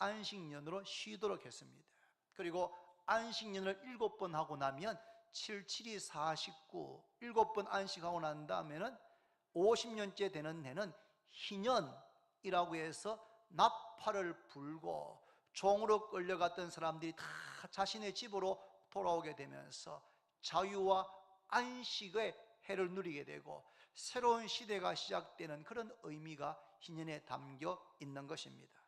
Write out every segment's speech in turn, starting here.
안식년으로 쉬도록 했습니다. 그리고 안식년을 7번 하고 나면 7, 7이 49, 7번 안식하고 난 다음에는 50년째 되는 해는 희년이라고 해서 나팔을 불고 종으로 끌려갔던 사람들이 다 자신의 집으로 돌아오게 되면서 자유와 안식의 해를 누리게 되고 새로운 시대가 시작되는 그런 의미가 희년에 담겨 있는 것입니다.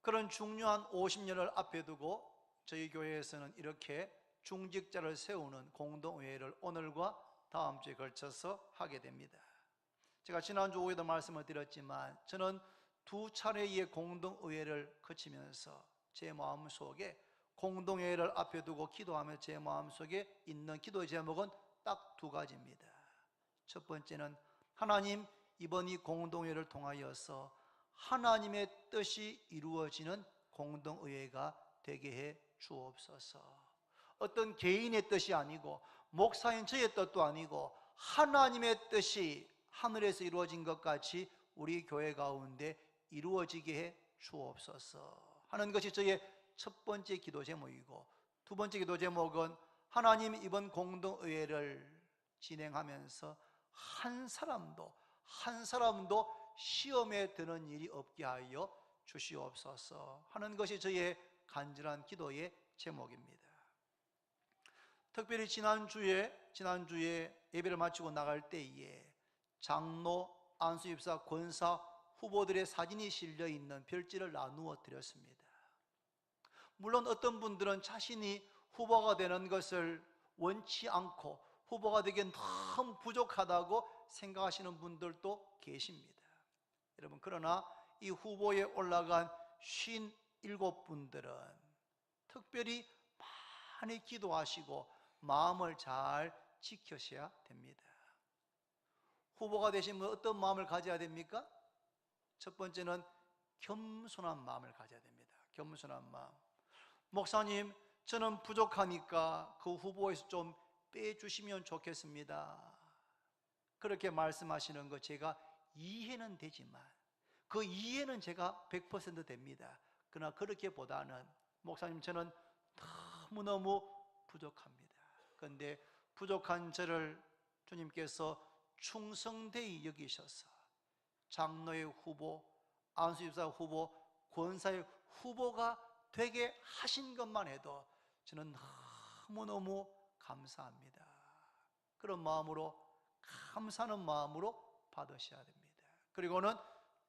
그런 중요한 50년을 앞에 두고 저희 교회에서는 이렇게 중직자를 세우는 공동회의를 오늘과 다음 주에 걸쳐서 하게 됩니다. 제가 지난주 오후에도 말씀을 드렸지만 저는 2차례의 공동의회를 거치면서 제 마음속에 공동회의를 앞에 두고 기도하며 제 마음속에 있는 기도의 제목은 딱 2가지입니다. 첫 번째는 하나님, 이번 이 공동회의를 통하여서 하나님의 뜻이 이루어지는 공동의회가 되게 해 주옵소서. 어떤 개인의 뜻이 아니고 목사인 저의 뜻도 아니고 하나님의 뜻이 하늘에서 이루어진 것 같이 우리 교회 가운데 이루어지게 해 주옵소서 하는 것이 저의 첫 번째 기도 제목이고, 두 번째 기도 제목은 하나님, 이번 공동의회를 진행하면서 한 사람도 시험에 드는 일이 없게 하여 주시옵소서 하는 것이 저의 간절한 기도의 제목입니다. 특별히 지난주에 예배를 마치고 나갈 때에 장로, 안수집사, 권사 후보들의 사진이 실려 있는 별지를 나누어 드렸습니다. 물론 어떤 분들은 자신이 후보가 되는 것을 원치 않고 후보가 되기엔 너무 부족하다고 생각하시는 분들도 계십니다. 여러분, 그러나 이 후보에 올라간 57분들은 특별히 많이 기도하시고 마음을 잘 지켜셔야 됩니다. 후보가 되시면 어떤 마음을 가져야 됩니까? 첫 번째는 겸손한 마음을 가져야 됩니다. 겸손한 마음. 목사님, 저는 부족하니까 그 후보에서 좀 빼주시면 좋겠습니다. 그렇게 말씀하시는 거 제가 이해는 되지만 그 이해는 제가 100% 됩니다. 그러나 그렇게보다는 목사님, 저는 너무너무 부족합니다. 그런데 부족한 저를 주님께서 충성되이 여기셔서 장로의 후보, 안수집사 후보, 권사의 후보가 되게 하신 것만 해도 저는 너무너무 감사합니다. 그런 마음으로, 감사하는 마음으로 받으셔야 됩니다. 그리고는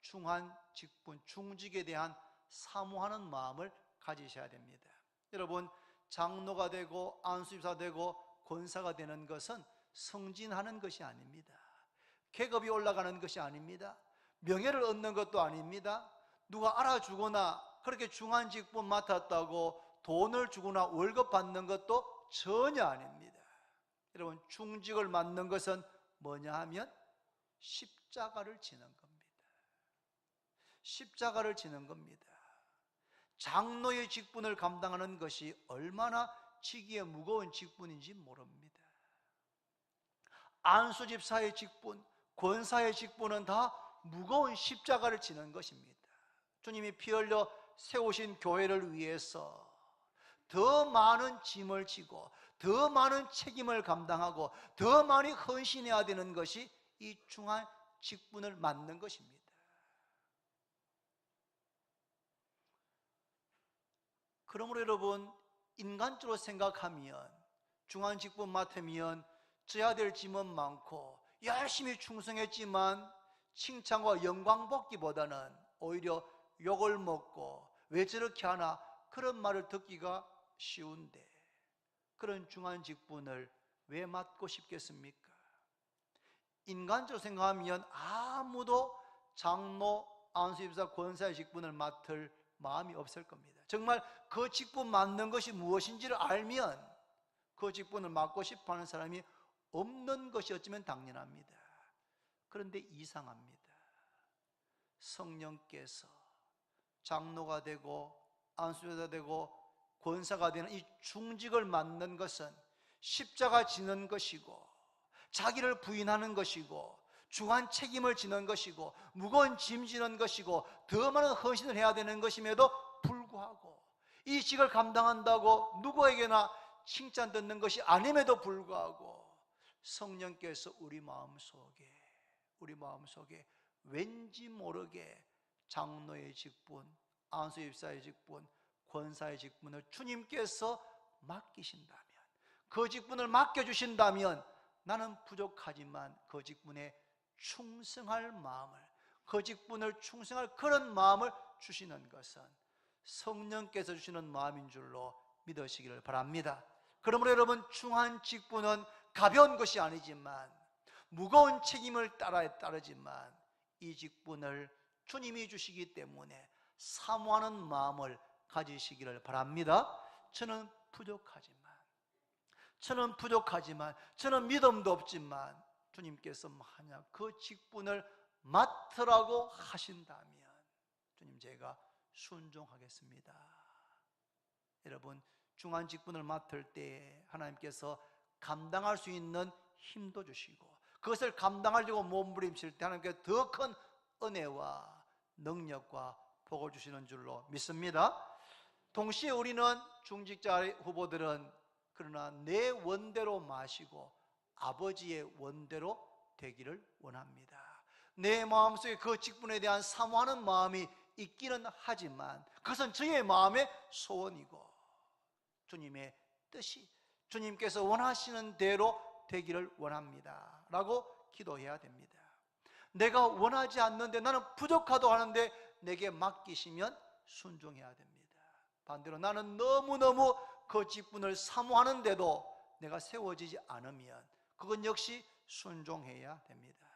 중한 직분, 중직에 대한 사모하는 마음을 가지셔야 됩니다. 여러분, 장로가 되고 안수집사 되고 권사가 되는 것은 승진하는 것이 아닙니다. 계급이 올라가는 것이 아닙니다. 명예를 얻는 것도 아닙니다. 누가 알아주거나 그렇게 중한 직분 맡았다고 돈을 주거나 월급 받는 것도 전혀 아닙니다. 여러분, 중직을 맡는 것은 뭐냐 하면 십자가를 지는 겁니다. 십자가를 지는 겁니다. 장로의 직분을 감당하는 것이 얼마나 지기에 무거운 직분인지 모릅니다. 안수집사의 직분, 권사의 직분은 다 무거운 십자가를 지는 것입니다. 주님이 피 흘려 세우신 교회를 위해서 더 많은 짐을 지고 더 많은 책임을 감당하고 더 많이 헌신해야 되는 것이 이 중한 직분을 맡는 것입니다. 그러므로 여러분, 인간적으로 생각하면 중한 직분 맡으면 져야 될 짐은 많고 열심히 충성했지만 칭찬과 영광 받기보다는 오히려 욕을 먹고 왜 저렇게 하나, 그런 말을 듣기가 쉬운데 그런 중한 직분을 왜 맡고 싶겠습니까? 인간적으로 생각하면 아무도 장로, 안수집사, 권사의 직분을 맡을 마음이 없을 겁니다. 정말 그 직분 맡는 것이 무엇인지를 알면 그 직분을 맡고 싶어하는 사람이 없는 것이 어쩌면 당연합니다. 그런데 이상합니다. 성령께서 장로가 되고 안수집사가 되고 권사가 되는 이 중직을 맡는 것은 십자가 지는 것이고 자기를 부인하는 것이고 중한 책임을 지는 것이고 무거운 짐 지는 것이고 더 많은 헌신을 해야 되는 것임에도 불구하고 이 직을 감당한다고 누구에게나 칭찬 듣는 것이 아님에도 불구하고 성령께서 우리 마음속에 왠지 모르게 장로의 직분, 안수집사의 직분, 권사의 직분을 주님께서 맡기신다면, 그 직분을 맡겨주신다면 나는 부족하지만 그 직분에 충성할 마음을, 그 직분을 충성할 그런 마음을 주시는 것은 성령께서 주시는 마음인 줄로 믿으시기를 바랍니다. 그러므로 여러분, 중한 직분은 가벼운 것이 아니지만 무거운 책임을 따르지만 이 직분을 주님이 주시기 때문에 사모하는 마음을 가지시기를 바랍니다. 저는 부족하지만 저는 믿음도 없지만 주님께서 만약 그 직분을 맡으라고 하신다면 주님, 제가 순종하겠습니다. 여러분, 중한 직분을 맡을 때 하나님께서 감당할 수 있는 힘도 주시고 그것을 감당하려고 몸부림칠 때 하나님께서 더 큰 은혜와 능력과 복을 주시는 줄로 믿습니다. 동시에 우리는 중직자 후보들은 그러나 내 원대로 마시고 아버지의 원대로 되기를 원합니다. 내 마음속에 그 직분에 대한 사모하는 마음이 있기는 하지만 그것은 저의 마음의 소원이고 주님의 뜻이 주님께서 원하시는 대로 되기를 원합니다 라고 기도해야 됩니다. 내가 원하지 않는데, 나는 부족하다고 하는데 내게 맡기시면 순종해야 됩니다. 반대로 나는 너무너무 그 직분을 사모하는데도 내가 세워지지 않으면 그건 역시 순종해야 됩니다.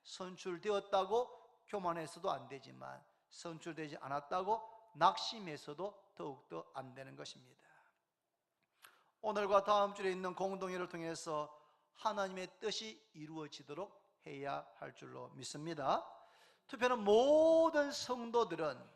선출되었다고 교만해서도 안 되지만 선출되지 않았다고 낙심해서도 더욱더 안 되는 것입니다. 오늘과 다음 주에 있는 공동회를 통해서 하나님의 뜻이 이루어지도록 해야 할 줄로 믿습니다. 특별히 모든 성도들은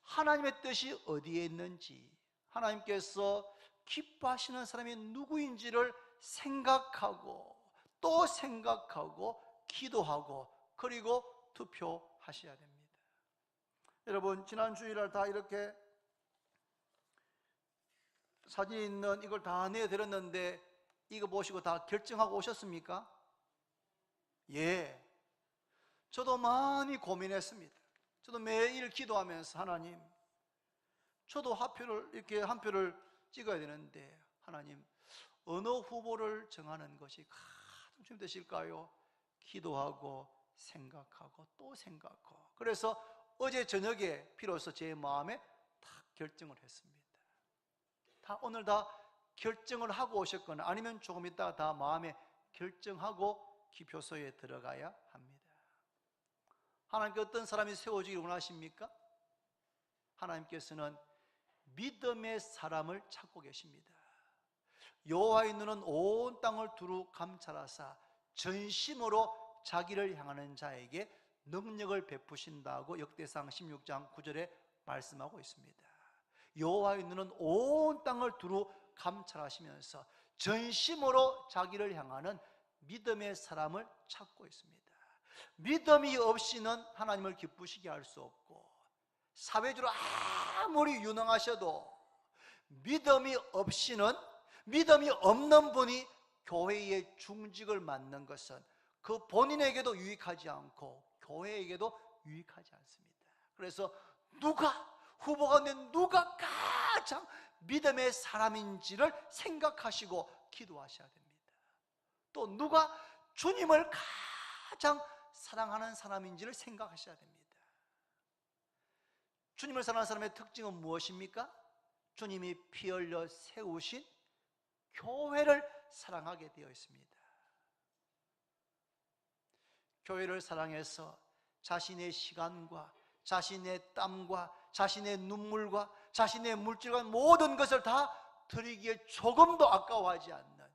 하나님의 뜻이 어디에 있는지, 하나님께서 기뻐하시는 사람이 누구인지를 생각하고 또 생각하고 기도하고 그리고 투표하셔야 됩니다. 여러분, 지난 주일날 다 이렇게 사진이 있는 이걸 다 내드렸는데 이거 보시고 다 결정하고 오셨습니까? 예. 저도 많이 고민했습니다. 저도 매일 기도하면서 하나님, 저도 한 표를 찍어야 되는데 하나님, 어느 후보를 정하는 것이 가장 힘드실까요? 기도하고 생각하고 또 생각하고. 그래서 어제 저녁에 비로소 제 마음에 딱 결정을 했습니다. 오늘 다 결정을 하고 오셨거나 아니면 조금 있다가 다 마음에 결정하고 기표소에 들어가야 합니다. 하나님께 어떤 사람이 세워지기를 원하십니까? 하나님께서는 믿음의 사람을 찾고 계십니다. 여호와의 눈은 온 땅을 두루 감찰하사 전심으로 자기를 향하는 자에게 능력을 베푸신다고 역대상 16장 9절에 말씀하고 있습니다. 여호와의 눈은 온 땅을 두루 감찰하시면서 전심으로 자기를 향하는 믿음의 사람을 찾고 있습니다. 믿음이 없이는 하나님을 기쁘시게 할 수 없고, 사회적으로 아무리 유능하셔도 믿음이 없는 분이 교회의 중직을 맡는 것은 그 본인에게도 유익하지 않고 교회에게도 유익하지 않습니다. 그래서 후보 가운데 누가 가장 믿음의 사람인지를 생각하시고 기도하셔야 됩니다. 또 누가 주님을 가장 사랑하는 사람인지를 생각하셔야 됩니다. 주님을 사랑하는 사람의 특징은 무엇입니까? 주님이 피 흘려 세우신 교회를 사랑하게 되어 있습니다. 교회를 사랑해서 자신의 시간과 자신의 땀과 자신의 눈물과 자신의 물질과 모든 것을 다 드리기에 조금도 아까워하지 않는,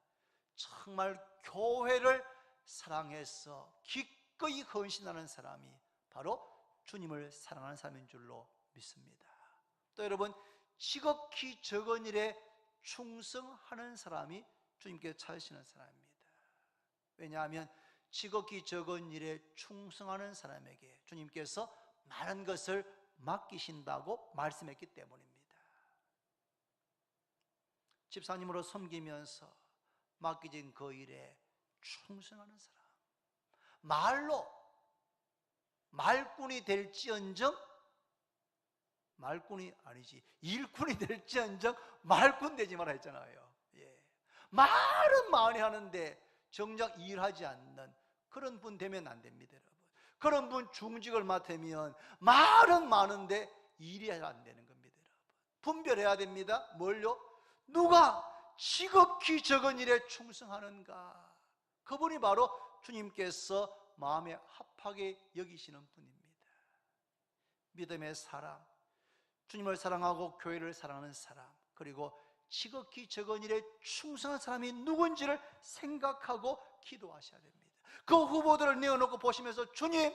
정말 교회를 사랑해서 기꺼이 헌신하는 사람이 바로 주님을 사랑하는 사람인 줄로 믿습니다. 또 여러분, 지극히 적은 일에 충성하는 사람이 주님께 찾으시는 사람입니다. 왜냐하면 지극히 적은 일에 충성하는 사람에게 주님께서 많은 것을 맡기신다고 말씀했기 때문입니다. 집사님으로 섬기면서 맡겨진 그 일에 충성하는 사람, 말로 말꾼이 될지언정, 말꾼이 아니지 일꾼이 될지언정 말꾼 되지 마라 했잖아요. 예. 말은 많이 하는데 정작 일하지 않는 그런 분 되면 안 됩니다, 여러분. 그런 분 중직을 맡으면 말은 많은데 일이 안 되는 겁니다, 여러분. 분별해야 됩니다. 뭘요? 누가 지극히 적은 일에 충성하는가? 그분이 바로 주님께서 마음에 합하게 여기시는 분입니다. 믿음의 사람, 주님을 사랑하고 교회를 사랑하는 사람, 그리고 지극히 적은 일에 충성한 사람이 누군지를 생각하고 기도하셔야 됩니다. 그 후보들을 내어놓고 보시면서 주님,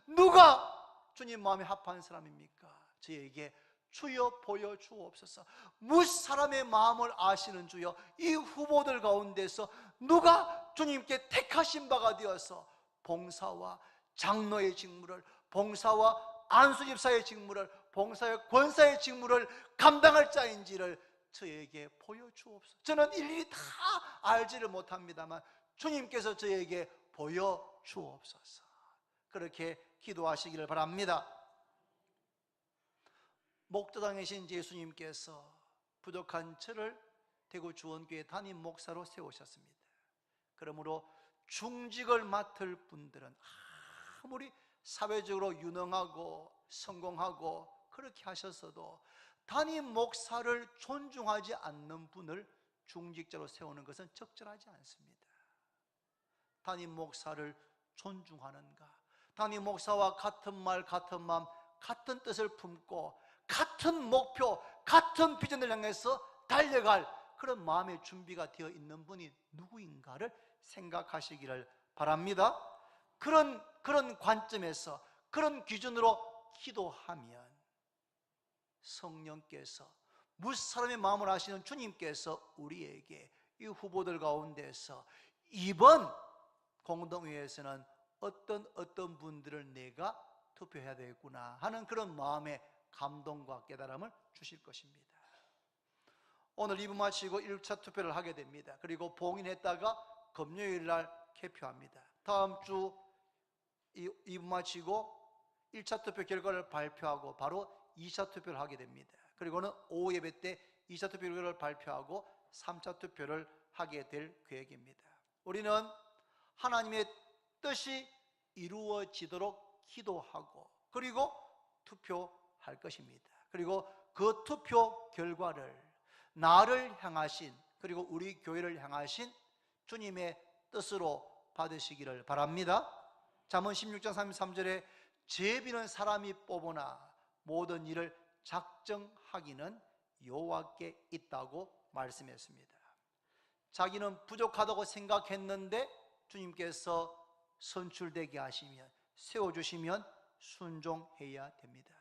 누가 주님 마음에 합한 사람입니까? 저에게 주여 보여주옵소서. 무슨 사람의 마음을 아시는 주여, 이 후보들 가운데서 누가 주님께 택하신 바가 되어서 봉사와 장로의 직무를, 봉사와 안수집사의 직무를, 봉사의 권사의 직무를 감당할 자인지를 저에게 보여주옵소서. 저는 일일이 다 알지를 못합니다만 주님께서 저에게 보여주옵소서. 그렇게 기도하시기를 바랍니다. 목자당이신 예수님께서 부족한 저를 대구 주원교회 담임 목사로 세우셨습니다. 그러므로 중직을 맡을 분들은 아무리 사회적으로 유능하고 성공하고 그렇게 하셨어도 담임 목사를 존중하지 않는 분을 중직자로 세우는 것은 적절하지 않습니다. 담임 목사를 존중하는가? 담임 목사와 같은 말, 같은 마음, 같은 뜻을 품고 같은 목표, 같은 비전을 향해서 달려갈 그런 마음의 준비가 되어 있는 분이 누구인가를 생각하시기를 바랍니다. 그런 관점에서, 그런 기준으로 기도하면 성령께서, 무슨 사람의 마음을 아시는 주님께서 우리에게 이 후보들 가운데서 이번 공동회에서는 어떤 분들을 내가 투표해야 되겠구나 하는 그런 마음의 감동과 깨달음을 주실 것입니다. 오늘 2부 마치고 1차 투표를 하게 됩니다. 그리고 봉인했다가 금요일 날 개표합니다. 다음 주 2부 마치고 1차 투표 결과를 발표하고 바로 2차 투표를 하게 됩니다. 그리고는 오후 예배 때 2차 투표 결과를 발표하고 3차 투표를 하게 될 계획입니다. 우리는 하나님의 뜻이 이루어지도록 기도하고 그리고 투표할 것입니다. 그리고 그 투표 결과를 나를 향하신, 그리고 우리 교회를 향하신 주님의 뜻으로 받으시기를 바랍니다. 잠언 16장 33절에 제비는 사람이 뽑으나 모든 일을 작정하기는 여호와께 있다고 말씀했습니다. 자기는 부족하다고 생각했는데 주님께서 선출되게 하시면, 세워주시면 순종해야 됩니다.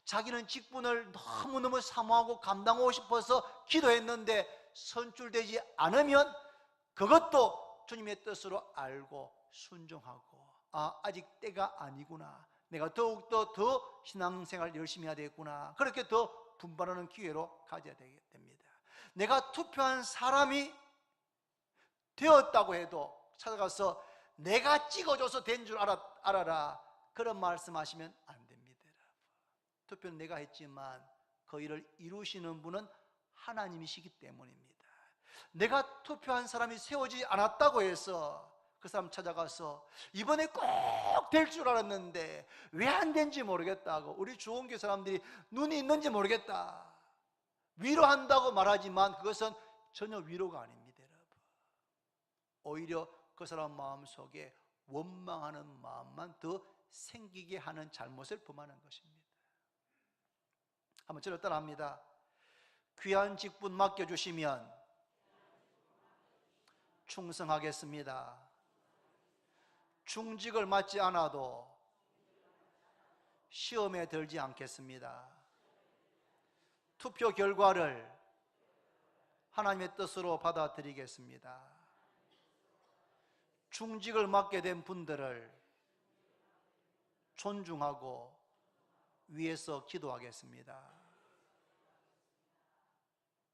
자기는 직분을 너무너무 사모하고 감당하고 싶어서 기도했는데 선출되지 않으면 그것도 주님의 뜻으로 알고 순종하고, 아직 때가 아니구나, 내가 더욱더 더 신앙생활 열심히 해야 되겠구나, 그렇게 더 분발하는 기회로 가져야 됩니다. 내가 투표한 사람이 되었다고 해도 찾아가서 내가 찍어줘서 된 줄 알아라, 그런 말씀하시면 안 됩니다. 투표는 내가 했지만 그 일을 이루시는 분은 하나님이시기 때문입니다. 내가 투표한 사람이 세워지지 않았다고 해서 그 사람 찾아가서 이번에 꼭 될 줄 알았는데 왜 안 된지 모르겠다고, 우리 주원교 사람들이 눈이 있는지 모르겠다 위로한다고 말하지만 그것은 전혀 위로가 아닙니다, 여러분. 오히려 그 사람 마음속에 원망하는 마음만 더 생기게 하는 잘못을 범하는 것입니다. 한번 저를 따라합니다. 귀한 직분 맡겨주시면 충성하겠습니다. 중직을 맡지 않아도 시험에 들지 않겠습니다. 투표 결과를 하나님의 뜻으로 받아들이겠습니다. 중직을 맡게 된 분들을 존중하고 위해서 기도하겠습니다.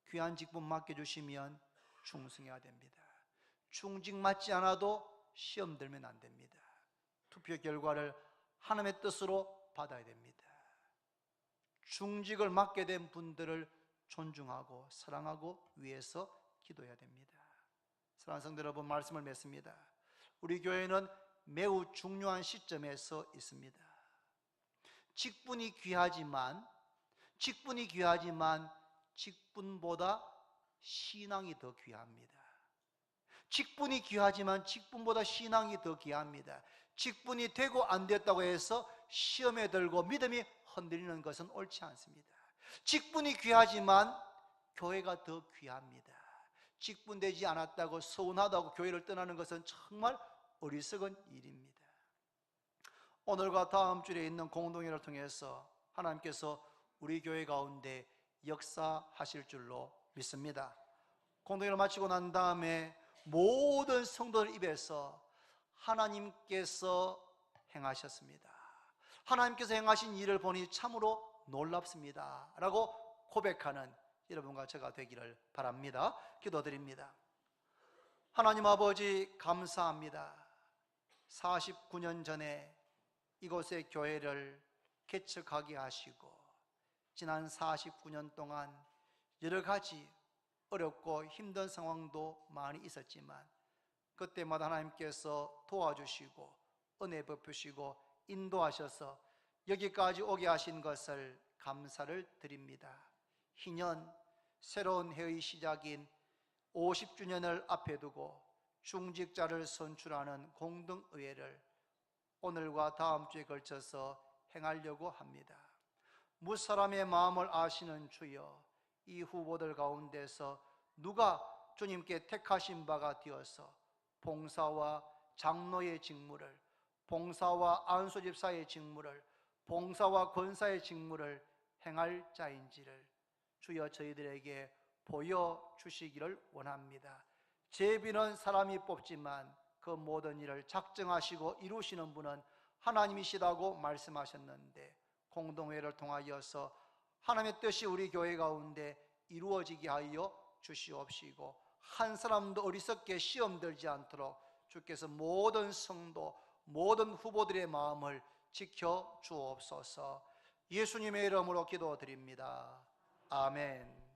귀한 직분 맡겨주시면 충성해야 됩니다. 중직 맡지 않아도 시험 들면 안 됩니다. 투표 결과를 하나님의 뜻으로 받아야 됩니다. 중직을 맡게 된 분들을 존중하고 사랑하고 위해서 기도해야 됩니다. 사랑하는 성도 여러분, 말씀을 맺습니다. 우리 교회는 매우 중요한 시점에서 있습니다. 직분이 귀하지만 직분보다 신앙이 더 귀합니다. 직분이 귀하지만 직분보다 신앙이 더 귀합니다. 직분이 되고 안 됐다고 해서 시험에 들고 믿음이 흔들리는 것은 옳지 않습니다. 직분이 귀하지만 교회가 더 귀합니다. 직분되지 않았다고 서운하다고 교회를 떠나는 것은 정말 어리석은 일입니다. 오늘과 다음 주에 있는 공동회를 통해서 하나님께서 우리 교회 가운데 역사하실 줄로 믿습니다. 공동회를 마치고 난 다음에 모든 성도들 입에서 하나님께서 행하셨습니다, 하나님께서 행하신 일을 보니 참으로 놀랍습니다 라고 고백하는 여러분과 제가 되기를 바랍니다. 기도드립니다. 하나님 아버지, 감사합니다. 49년 전에 이곳의 교회를 개척하게 하시고 지난 49년 동안 여러 가지 어렵고 힘든 상황도 많이 있었지만 그때마다 하나님께서 도와주시고 은혜 베푸시고 인도하셔서 여기까지 오게 하신 것을 감사를 드립니다. 희년 새로운 해의 시작인 50주년을 앞에 두고 중직자를 선출하는 공동의회를 오늘과 다음 주에 걸쳐서 행하려고 합니다. 무사람의 마음을 아시는 주여, 이 후보들 가운데서 누가 주님께 택하신 바가 되어서 봉사와 장로의 직무를, 봉사와 안수집사의 직무를, 봉사와 권사의 직무를 행할 자인지를 주여 저희들에게 보여주시기를 원합니다. 제비는 사람이 뽑지만 그 모든 일을 작정하시고 이루시는 분은 하나님이시다고 말씀하셨는데, 공동회를 통하여서 하나님의 뜻이 우리 교회 가운데 이루어지게 하여 주시옵시고 한 사람도 어리석게 시험 들지 않도록 주께서 모든 성도, 모든 후보들의 마음을 지켜 주옵소서. 예수님의 이름으로 기도드립니다. 아멘.